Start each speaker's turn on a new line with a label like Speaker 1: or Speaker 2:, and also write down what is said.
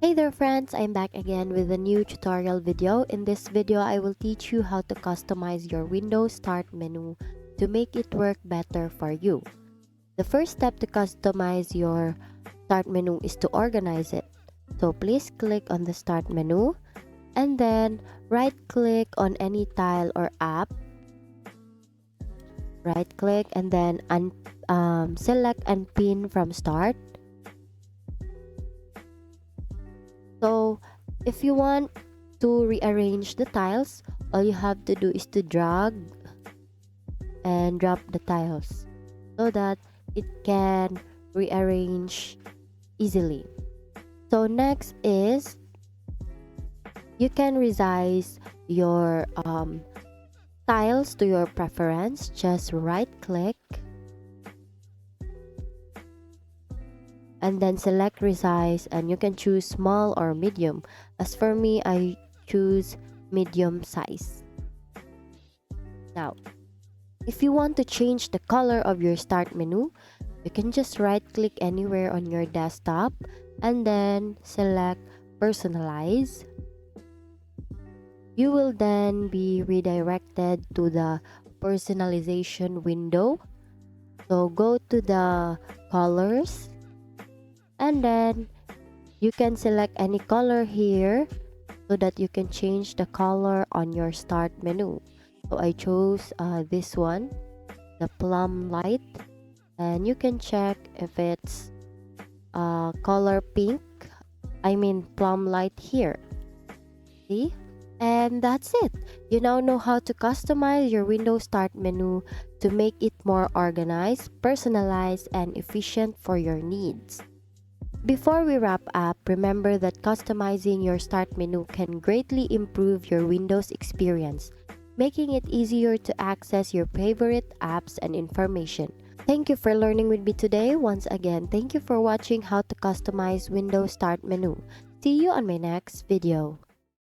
Speaker 1: Hey there friends, I'm back again with a new tutorial video. In this video, I will teach you how to customize your Windows Start menu to make it work better for you. The first step to customize your Start menu is to organize it. So please click on the Start menu and then right click on any tile or app. Right click and then select Unpin from Start. So if you want to rearrange the tiles, all you have to do is to drag and drop the tiles so that it can rearrange easily. So next is you can resize your tiles to your preference. Just right click and then select resize, and you can choose small or medium. As for me, I choose medium size. Now, if you want to change the color of your start menu, you can just right click anywhere on your desktop and then select personalize. You will then be redirected to the personalization window. So go to the colors and then you can select any color here so that you can change the color on your start menu. So I chose this one, the plum light, and you can check if it's color pink, plum light here. See? And that's it. You now know how to customize your Windows Start menu to make it more organized, personalized, and efficient for your needs. Before we wrap up, remember that customizing your Start menu can greatly improve your Windows experience, making it easier to access your favorite apps and information. Thank you for learning with me today. Once again, thank you for watching how to customize Windows Start menu. See you on my next video.